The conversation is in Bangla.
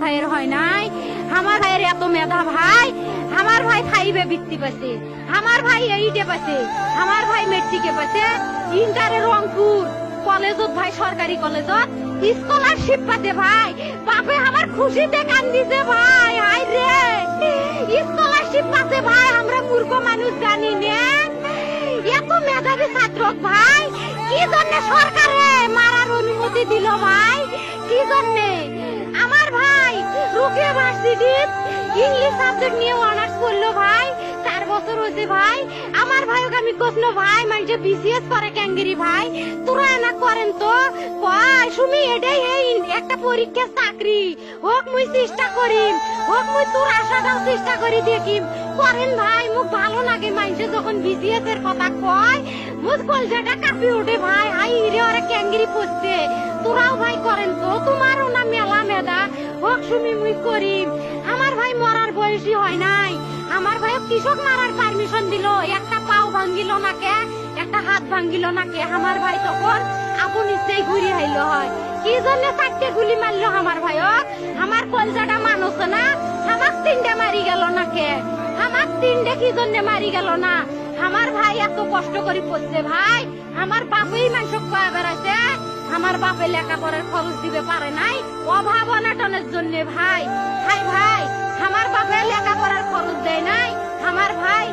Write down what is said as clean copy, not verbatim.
ভাইয়ের হয় নাই। আমার ভাইয়ের এত মেধা ভাই, আমার ভাই 5-এ বৃত্তি পাচ্ছে, আমার ভাই 8-এ পাচ্ছে, আমার ভাই মেট্রিকে পাচ্ছে, ইন্টারে রংপুর কলেজত ভাই সরকারি কলেজত স্কলারশিপ পাচ্ছে ভাই। বাপে আমার খুশিতে কান্দিছে ভাই, হাই রে স্কলারশিপ পাচ্ছে ভাই। আমরা মূর্খ মানুষ জানি না এত মেধাবী ছাত্র ভাই কি জন্য সরকারে মারার অনুমতি দিল ভাই, কি জন্য? আমার ভাই রুকিয়া ভার্সিটি ইংলিশ সাবজেক্ট নিয়ে অনার্স করলো ভাই, 4 বছর হয়েছে ভাই। আমার ভাইকে আমি কইল ভাই মানে বিসিএস করে ক্যাঙ্গেরি ভাই, তোরা না করেন তো কয় সুমি এটাই একটা পরীক্ষা চাকরি হোক মুই চেষ্টা করিম, হোক মুই তোর আশাটাও চেষ্টা করি দেখিম। করেন ভাই, মুখ ভালো লাগে মানুষে যখন বিসিএস এর কথা কয়, মুখ কলজাটা কাঁপি ওঠে ভাই। হাই রে ওরা ক্যাঙ্গেরি পড়ছে, তোরাও ভাই করেন তো, তোমারও না মেলা মেধা, হোক সুমি মুই করিম। আমার ভাই মরার বয়সী হয় নাই, আমার ভাই কৃষক মারার পারমিশন দিল, একটা পাও ভাঙ্গিল না কে, একটা হাত ভাঙ্গিল না কে। আমার ভাই তখন আপন ইচ্ছেই ঘুরি আইলো হয়, কি জন্য 4টে গুলি মারলো আমার ভাই। আমার কলজাটা মানুষ না, আমার 3টে মারি গেল না কে, আমার 3টে কি জন্য মারি গেল না? আমার ভাই এত কষ্ট করে পড়ছে ভাই, আমার বাপেই মানুষ কয়া বেড়াইছে, আমার বাপে লেখাপড়ার খরচ দিবে পারে নাই অভাব অনাটনের জন্য ভাই। ভাই ভাই আমার বাপে লেখাপড়ার খরচ দেয় নাই, আমার ভাই